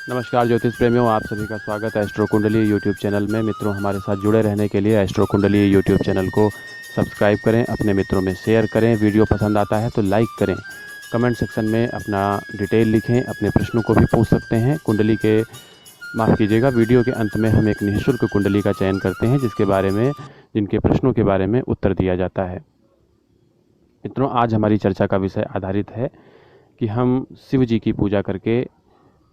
नमस्कार ज्योतिष प्रेमियों, आप सभी का स्वागत है एस्ट्रो कुंडली यूट्यूब चैनल में। मित्रों, हमारे साथ जुड़े रहने के लिए एस्ट्रो कुंडली यूट्यूब चैनल को सब्सक्राइब करें, अपने मित्रों में शेयर करें। वीडियो पसंद आता है तो लाइक करें। कमेंट सेक्शन में अपना डिटेल लिखें, अपने प्रश्नों को भी पूछ सकते हैं। कुंडली के माफ़ कीजिएगा, वीडियो के अंत में हम एक निःशुल्क कुंडली का चयन करते हैं जिनके प्रश्नों के बारे में उत्तर दिया जाता है। मित्रों, आज हमारी चर्चा का विषय आधारित है कि हम शिव जी की पूजा करके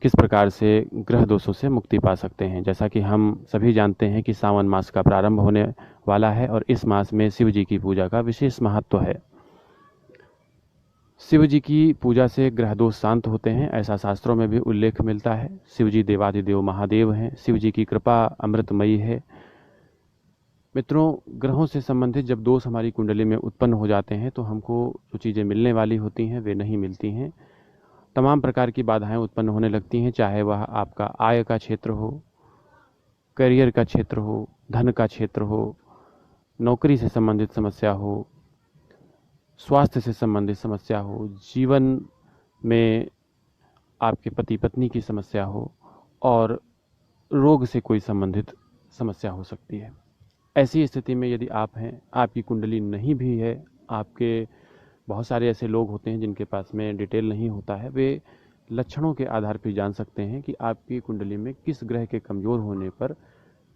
किस प्रकार से ग्रह दोषों से मुक्ति पा सकते हैं। जैसा कि हम सभी जानते हैं कि सावन मास का प्रारंभ होने वाला है और इस मास में शिव जी की पूजा का विशेष महत्व है। शिव जी की पूजा से ग्रह दोष शांत होते हैं, ऐसा शास्त्रों में भी उल्लेख मिलता है। शिव जी देवाधिदेव महादेव हैं। शिव जी की कृपा अमृतमयी है। मित्रों, ग्रहों से संबंधित जब दोष हमारी कुंडली में उत्पन्न हो जाते हैं तो हमको जो चीज़ें मिलने वाली होती हैं वे नहीं मिलती हैं। तमाम प्रकार की बाधाएं उत्पन्न होने लगती हैं, चाहे वह आपका आय का क्षेत्र हो, करियर का क्षेत्र हो, धन का क्षेत्र हो, नौकरी से संबंधित समस्या हो, स्वास्थ्य से संबंधित समस्या हो, जीवन में आपके पति पत्नी की समस्या हो और रोग से कोई संबंधित समस्या हो सकती है। ऐसी स्थिति में यदि आप हैं, आपकी कुंडली नहीं भी है, आपके बहुत सारे ऐसे लोग होते हैं जिनके पास में डिटेल नहीं होता है, वे लक्षणों के आधार पर जान सकते हैं कि आपकी कुंडली में किस ग्रह के कमज़ोर होने पर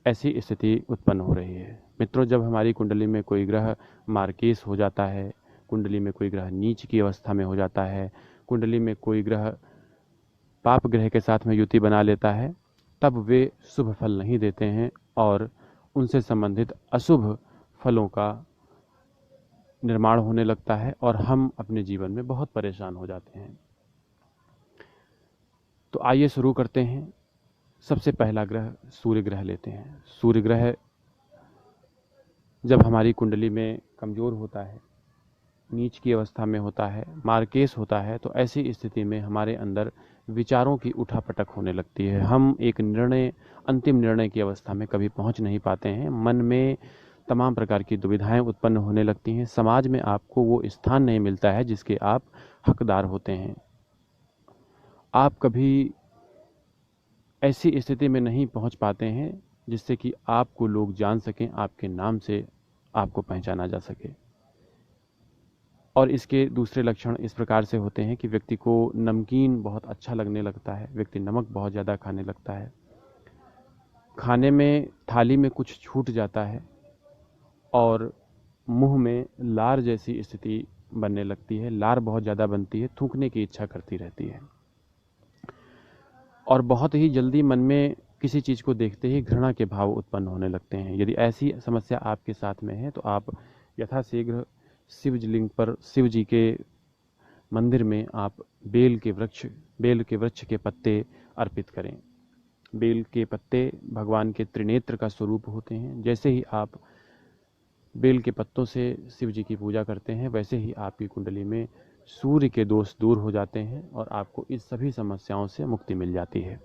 ऐसी स्थिति उत्पन्न हो रही है। मित्रों, जब हमारी कुंडली में कोई ग्रह मार्केस हो जाता है, कुंडली में कोई ग्रह नीच की अवस्था में हो जाता है, कुंडली में कोई ग्रह पाप ग्रह के साथ में युति बना लेता है, तब वे शुभ फल नहीं देते हैं और उनसे संबंधित अशुभ फलों का निर्माण होने लगता है और हम अपने जीवन में बहुत परेशान हो जाते हैं। तो आइए शुरू करते हैं। सबसे पहला ग्रह सूर्य ग्रह लेते हैं। सूर्य ग्रह जब हमारी कुंडली में कमज़ोर होता है, नीच की अवस्था में होता है, मार्केस होता है, तो ऐसी स्थिति में हमारे अंदर विचारों की उठापटक होने लगती है। हम एक अंतिम निर्णय की अवस्था में कभी पहुंच नहीं पाते हैं। मन में तमाम प्रकार की दुविधाएं उत्पन्न होने लगती हैं। समाज में आपको वो स्थान नहीं मिलता है जिसके आप हकदार होते हैं। आप कभी ऐसी स्थिति में नहीं पहुंच पाते हैं जिससे कि आपको लोग जान सकें, आपके नाम से आपको पहचाना जा सके। और इसके दूसरे लक्षण इस प्रकार से होते हैं कि व्यक्ति को नमकीन बहुत अच्छा लगने लगता है, व्यक्ति नमक बहुत ज़्यादा खाने लगता है, खाने में थाली में कुछ छूट जाता है और मुंह में लार जैसी स्थिति बनने लगती है। लार बहुत ज़्यादा बनती है, थूकने की इच्छा करती रहती है और बहुत ही जल्दी मन में किसी चीज़ को देखते ही घृणा के भाव उत्पन्न होने लगते हैं। यदि ऐसी समस्या आपके साथ में है तो आप यथाशीघ्र शिवलिंग पर, शिव जी के मंदिर में आप बेल के वृक्ष के पत्ते अर्पित करें। बेल के पत्ते भगवान के त्रिनेत्र का स्वरूप होते हैं। जैसे ही आप बेल के पत्तों से शिव जी की पूजा करते हैं, वैसे ही आपकी कुंडली में सूर्य के दोष दूर हो जाते हैं और आपको इस सभी समस्याओं से मुक्ति मिल जाती है।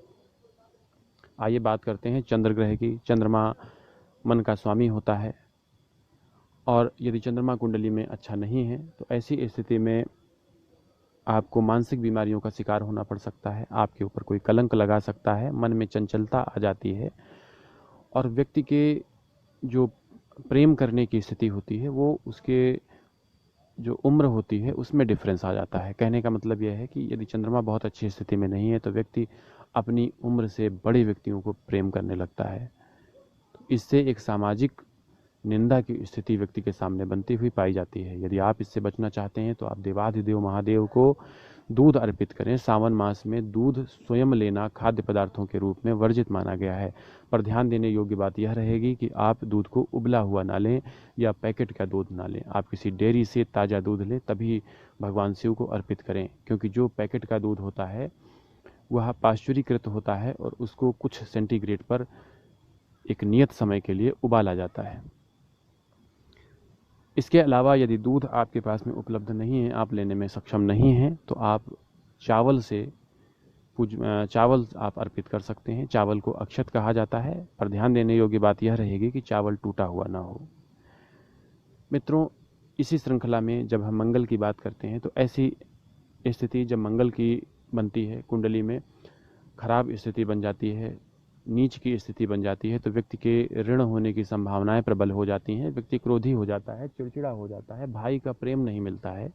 आइए बात करते हैं चंद्र ग्रह की। चंद्रमा मन का स्वामी होता है और यदि चंद्रमा कुंडली में अच्छा नहीं है तो ऐसी स्थिति में आपको मानसिक बीमारियों का शिकार होना पड़ सकता है। आपके ऊपर कोई कलंक लगा सकता है, मन में चंचलता आ जाती है और व्यक्ति के जो प्रेम करने की स्थिति होती है वो उसके जो उम्र होती है उसमें डिफरेंस आ जाता है। कहने का मतलब यह है कि यदि चंद्रमा बहुत अच्छी स्थिति में नहीं है तो व्यक्ति अपनी उम्र से बड़े व्यक्तियों को प्रेम करने लगता है। तो इससे एक सामाजिक निंदा की स्थिति व्यक्ति के सामने बनती हुई पाई जाती है। यदि आप इससे बचना चाहते हैं तो आप देवाधिदेव महादेव को दूध अर्पित करें। सावन मास में दूध स्वयं लेना खाद्य पदार्थों के रूप में वर्जित माना गया है, पर ध्यान देने योग्य बात यह रहेगी कि आप दूध को उबला हुआ ना लें या पैकेट का दूध ना लें। आप किसी डेयरी से ताज़ा दूध लें, तभी भगवान शिव को अर्पित करें, क्योंकि जो पैकेट का दूध होता है वह पाश्चुरीकृत होता है और उसको कुछ सेंटीग्रेड पर एक नियत समय के लिए उबाला जाता है। इसके अलावा यदि दूध आपके पास में उपलब्ध नहीं है, आप लेने में सक्षम नहीं हैं, तो आप चावल आप अर्पित कर सकते हैं। चावल को अक्षत कहा जाता है, पर ध्यान देने योग्य बात यह रहेगी कि चावल टूटा हुआ ना हो। मित्रों, इसी श्रृंखला में जब हम मंगल की बात करते हैं तो ऐसी स्थिति जब मंगल की बनती है कुंडली में खराब स्थिति बन जाती है, नीच की स्थिति बन जाती है, तो व्यक्ति के ऋण होने की संभावनाएं प्रबल हो जाती हैं, व्यक्ति क्रोधी हो जाता है, चिड़चिड़ा हो जाता है, भाई का प्रेम नहीं मिलता है,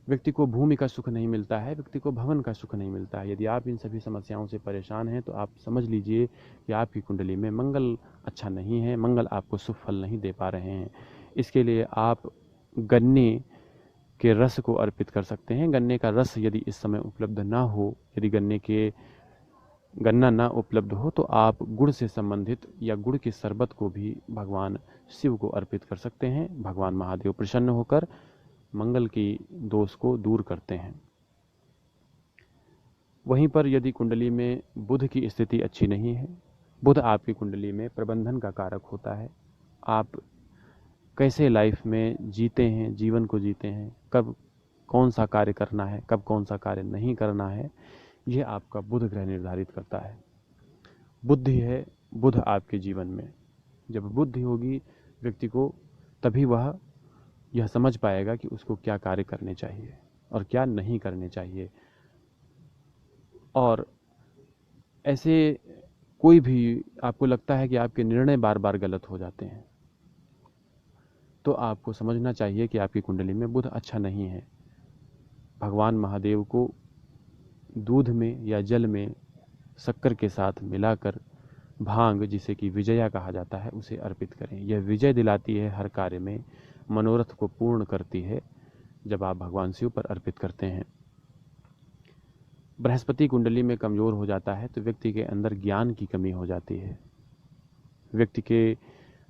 व्यक्ति को भूमि का सुख नहीं मिलता है, व्यक्ति को भवन का सुख नहीं मिलता है। यदि आप इन सभी समस्याओं से परेशान हैं तो आप समझ लीजिए कि आपकी कुंडली में मंगल अच्छा नहीं है, मंगल आपको शुभ फल नहीं दे पा रहे हैं। इसके लिए आप गन्ने के रस को अर्पित कर सकते हैं। गन्ने का रस यदि इस समय उपलब्ध ना हो, यदि गन्ना ना उपलब्ध हो, तो आप गुड़ से संबंधित या गुड़ के शरबत को भी भगवान शिव को अर्पित कर सकते हैं। भगवान महादेव प्रसन्न होकर मंगल की दोष को दूर करते हैं। वहीं पर यदि कुंडली में बुध की स्थिति अच्छी नहीं है, बुध आपकी कुंडली में प्रबंधन का कारक होता है। आप कैसे लाइफ में जीते हैं, जीवन को जीते हैं, कब कौन सा कार्य करना है, कब कौन सा कार्य नहीं करना है, यह आपका बुध ग्रह निर्धारित करता है। बुद्धि है बुध आपके जीवन में। जब बुद्धि होगी व्यक्ति को, तभी वह यह समझ पाएगा कि उसको क्या कार्य करने चाहिए और क्या नहीं करने चाहिए। और ऐसे कोई भी आपको लगता है कि आपके निर्णय बार बार गलत हो जाते हैं, तो आपको समझना चाहिए कि आपकी कुंडली में बुध अच्छा नहीं है। भगवान महादेव को दूध में या जल में शक्कर के साथ मिलाकर भांग, जिसे कि विजया कहा जाता है, उसे अर्पित करें। यह विजय दिलाती है, हर कार्य में मनोरथ को पूर्ण करती है जब आप भगवान शिव पर अर्पित करते हैं। बृहस्पति कुंडली में कमजोर हो जाता है तो व्यक्ति के अंदर ज्ञान की कमी हो जाती है, व्यक्ति के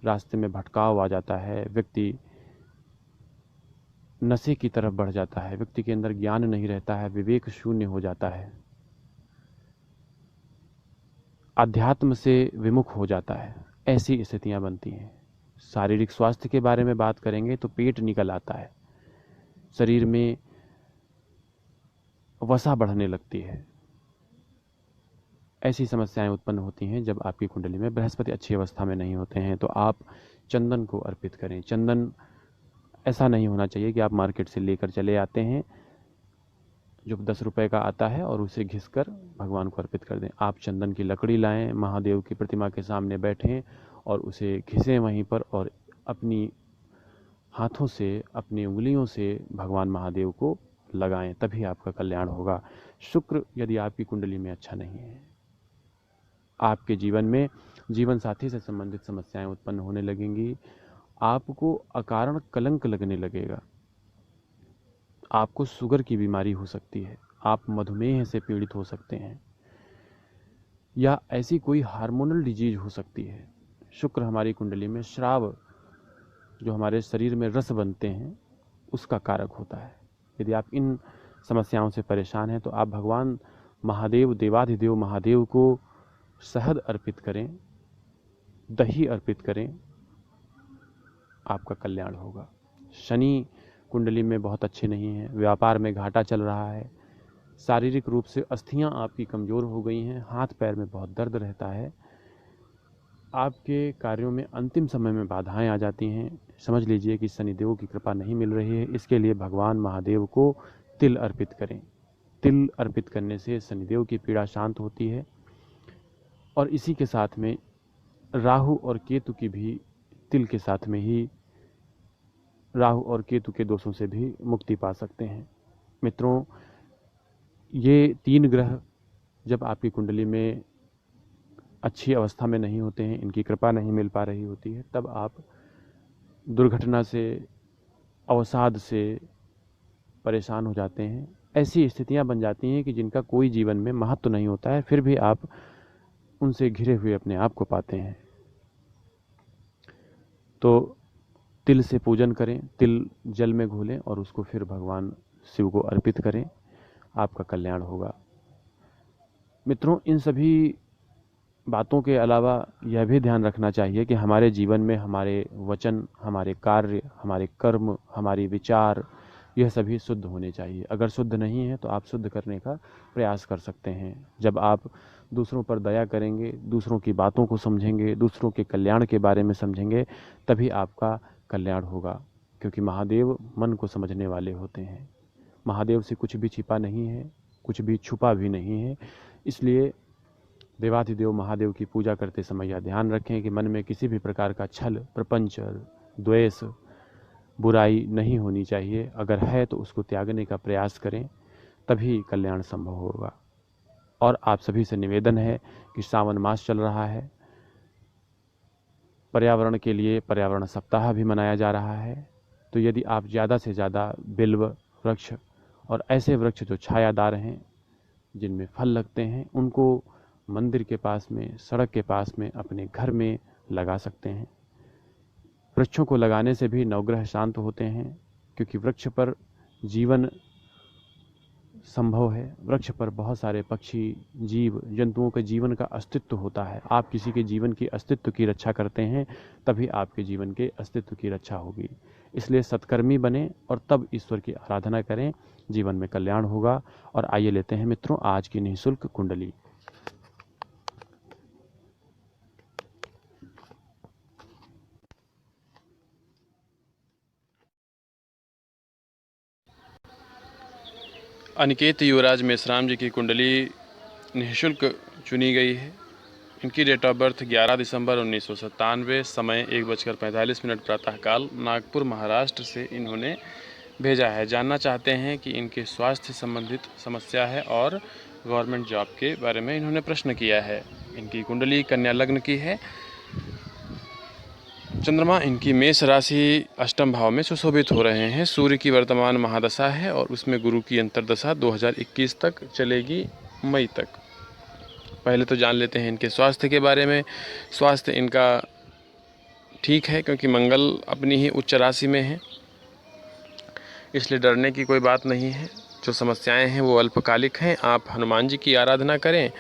रास्ते में भटकाव आ जाता है, व्यक्ति नशे की तरफ बढ़ जाता है, व्यक्ति के अंदर ज्ञान नहीं रहता है, विवेक शून्य हो जाता है, अध्यात्म से विमुख हो जाता है। ऐसी स्थितियां बनती हैं। शारीरिक स्वास्थ्य के बारे में बात करेंगे तो पेट निकल आता है, शरीर में वसा बढ़ने लगती है। ऐसी समस्याएं उत्पन्न होती हैं जब आपकी कुंडली में बृहस्पति अच्छी अवस्था में नहीं होते हैं। तो आप चंदन को अर्पित करें। चंदन ऐसा नहीं होना चाहिए कि आप मार्केट से लेकर चले आते हैं जो 10 रुपए का आता है और उसे घिसकर भगवान को अर्पित कर दें। आप चंदन की लकड़ी लाएं, महादेव की प्रतिमा के सामने बैठें और उसे घिसें वहीं पर, और अपनी हाथों से, अपनी उंगलियों से भगवान महादेव को लगाएं, तभी आपका कल्याण होगा। शुक्र यदि आपकी कुंडली में अच्छा नहीं है, आपके जीवन में जीवन साथी से संबंधित समस्याएं उत्पन्न होने लगेंगी, आपको अकारण कलंक लगने लगेगा, आपको शुगर की बीमारी हो सकती है, आप मधुमेह से पीड़ित हो सकते हैं, या ऐसी कोई हार्मोनल डिजीज हो सकती है। शुक्र हमारी कुंडली में श्राव, जो हमारे शरीर में रस बनते हैं, उसका कारक होता है। यदि आप इन समस्याओं से परेशान हैं तो आप भगवान महादेव, देवाधिदेव महादेव को शहद अर्पित करें, दही अर्पित करें, आपका कल्याण होगा। शनि कुंडली में बहुत अच्छे नहीं हैं, व्यापार में घाटा चल रहा है, शारीरिक रूप से अस्थियां आपकी कमज़ोर हो गई हैं, हाथ पैर में बहुत दर्द रहता है, आपके कार्यों में अंतिम समय में बाधाएं आ जाती हैं, समझ लीजिए कि शनिदेव की कृपा नहीं मिल रही है। इसके लिए भगवान महादेव को तिल अर्पित करें। तिल अर्पित करने से शनिदेव की पीड़ा शांत होती है। और इसी के साथ में राहु और केतु की भी, तिल के साथ में ही राहु और केतु के दोषों से भी मुक्ति पा सकते हैं। मित्रों, ये 3 ग्रह जब आपकी कुंडली में अच्छी अवस्था में नहीं होते हैं, इनकी कृपा नहीं मिल पा रही होती है, तब आप दुर्घटना से, अवसाद से परेशान हो जाते हैं। ऐसी स्थितियां बन जाती हैं कि जिनका कोई जीवन में महत्व नहीं होता है, फिर भी आप उनसे घिरे हुए अपने आप को पाते हैं। तो तिल से पूजन करें, तिल जल में घोलें और उसको फिर भगवान शिव को अर्पित करें, आपका कल्याण होगा। मित्रों, इन सभी बातों के अलावा यह भी ध्यान रखना चाहिए कि हमारे जीवन में हमारे वचन, हमारे कार्य, हमारे कर्म, हमारे विचार, यह सभी शुद्ध होने चाहिए। अगर शुद्ध नहीं है तो आप शुद्ध करने का प्रयास कर सकते हैं। जब आप दूसरों पर दया करेंगे, दूसरों की बातों को समझेंगे, दूसरों के कल्याण के बारे में समझेंगे, तभी आपका कल्याण होगा। क्योंकि महादेव मन को समझने वाले होते हैं। महादेव से कुछ भी छिपा नहीं है, कुछ भी छुपा भी नहीं है। इसलिए देवाधिदेव महादेव की पूजा करते समय यह ध्यान रखें कि मन में किसी भी प्रकार का छल, प्रपंच, द्वेष, बुराई नहीं होनी चाहिए। अगर है तो उसको त्यागने का प्रयास करें, तभी कल्याण संभव होगा। और आप सभी से निवेदन है कि सावन मास चल रहा है, पर्यावरण के लिए पर्यावरण सप्ताह भी मनाया जा रहा है। तो यदि आप ज़्यादा से ज़्यादा बिल्व वृक्ष और ऐसे वृक्ष जो छायादार हैं, जिनमें फल लगते हैं, उनको मंदिर के पास में, सड़क के पास में, अपने घर में लगा सकते हैं। वृक्षों को लगाने से भी नवग्रह शांत होते हैं, क्योंकि वृक्ष पर जीवन संभव है। वृक्ष पर बहुत सारे पक्षी, जीव जंतुओं के जीवन का अस्तित्व होता है। आप किसी के जीवन की अस्तित्व की रक्षा करते हैं, तभी आपके जीवन के अस्तित्व की रक्षा होगी। इसलिए सत्कर्मी बने और तब ईश्वर की आराधना करें, जीवन में कल्याण होगा। और आइए लेते हैं मित्रों आज की निःशुल्क कुंडली। अनिकेत युवराज मेश्राम जी की कुंडली निःशुल्क चुनी गई है। इनकी डेट ऑफ बर्थ 11 दिसंबर 1997, समय 1:45 प्रातःकाल, नागपुर महाराष्ट्र से इन्होंने भेजा है। जानना चाहते हैं कि इनके स्वास्थ्य संबंधित समस्या है और गवर्नमेंट जॉब के बारे में इन्होंने प्रश्न किया है। इनकी कुंडली कन्या लग्न की है। चंद्रमा इनकी मेष राशि अष्टम भाव में सुशोभित हो रहे हैं। सूर्य की वर्तमान महादशा है और उसमें गुरु की अंतर्दशा 2021 तक चलेगी, मई तक। पहले तो जान लेते हैं इनके स्वास्थ्य के बारे में। स्वास्थ्य इनका ठीक है, क्योंकि मंगल अपनी ही उच्च राशि में है, इसलिए डरने की कोई बात नहीं है। जो समस्याएं हैं वो अल्पकालिक हैं। आप हनुमान जी की आराधना करें,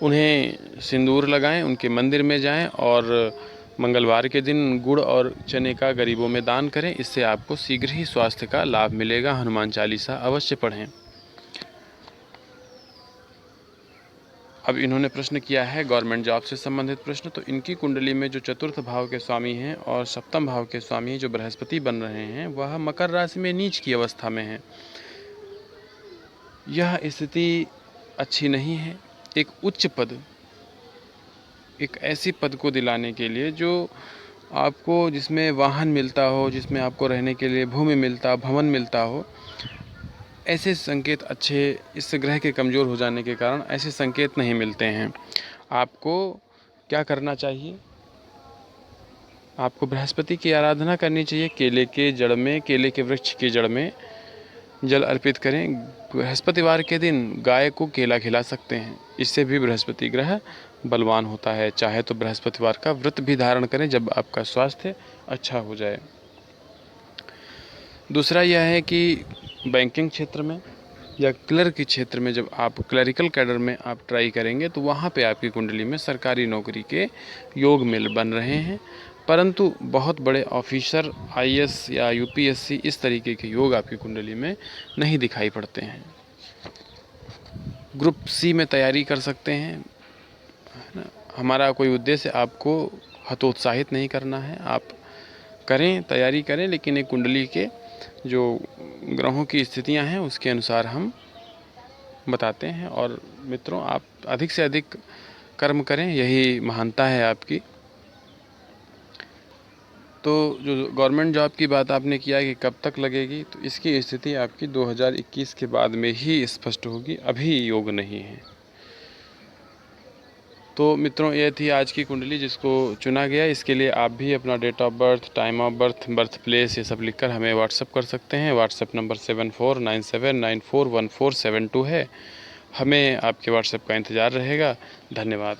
उन्हें सिंदूर लगाएं, उनके मंदिर में जाएं और मंगलवार के दिन गुड़ और चने का गरीबों में दान करें। इससे आपको शीघ्र ही स्वास्थ्य का लाभ मिलेगा। हनुमान चालीसा अवश्य पढ़ें। अब इन्होंने प्रश्न किया है गवर्नमेंट जॉब से संबंधित प्रश्न। तो इनकी कुंडली में जो चतुर्थ भाव के स्वामी हैं और सप्तम भाव के स्वामी जो बृहस्पति बन रहे हैं, वह मकर राशि में नीच की अवस्था में है। यह स्थिति अच्छी नहीं है। एक उच्च पद, एक ऐसी पद को दिलाने के लिए जो आपको, जिसमें वाहन मिलता हो, जिसमें आपको रहने के लिए भूमि मिलता, भवन मिलता हो, ऐसे संकेत अच्छे, इस ग्रह के कमज़ोर हो जाने के कारण ऐसे संकेत नहीं मिलते हैं। आपको क्या करना चाहिए? आपको बृहस्पति की आराधना करनी चाहिए। केले के जड़ में, केले के वृक्ष की जड़ में जल अर्पित करें। बृहस्पतिवार के दिन गाय को केला खिला सकते हैं, इससे भी बृहस्पति ग्रह बलवान होता है। चाहे तो बृहस्पतिवार का व्रत भी धारण करें जब आपका स्वास्थ्य अच्छा हो जाए। दूसरा यह है कि बैंकिंग क्षेत्र में या क्लर्क के क्षेत्र में, जब आप क्लरिकल कैडर में आप ट्राई करेंगे तो वहाँ पे आपकी कुंडली में सरकारी नौकरी के योग मिल बन रहे हैं। परंतु बहुत बड़े ऑफिसर, आईएएस या यूपीएससी, इस तरीके के योग आपकी कुंडली में नहीं दिखाई पड़ते हैं। ग्रुप सी में तैयारी कर सकते हैं, है ना। हमारा कोई उद्देश्य आपको हतोत्साहित नहीं करना है। आप करें, तैयारी करें, लेकिन एक कुंडली के जो ग्रहों की स्थितियां हैं उसके अनुसार हम बताते हैं। और मित्रों, आप अधिक से अधिक कर्म करें, यही महानता है आपकी। तो जो गवर्नमेंट जॉब की बात आपने किया कि कब तक लगेगी, तो इसकी स्थिति आपकी 2021 के बाद में ही स्पष्ट होगी, अभी योग नहीं है। तो मित्रों, ये थी आज की कुंडली जिसको चुना गया। इसके लिए आप भी अपना date of birth, time of birth, birth place, ये सब लिखकर हमें व्हाट्सअप कर सकते हैं। व्हाट्सअप नंबर 7497941472 है। हमें आपके व्हाट्सएप का इंतज़ार रहेगा। धन्यवाद।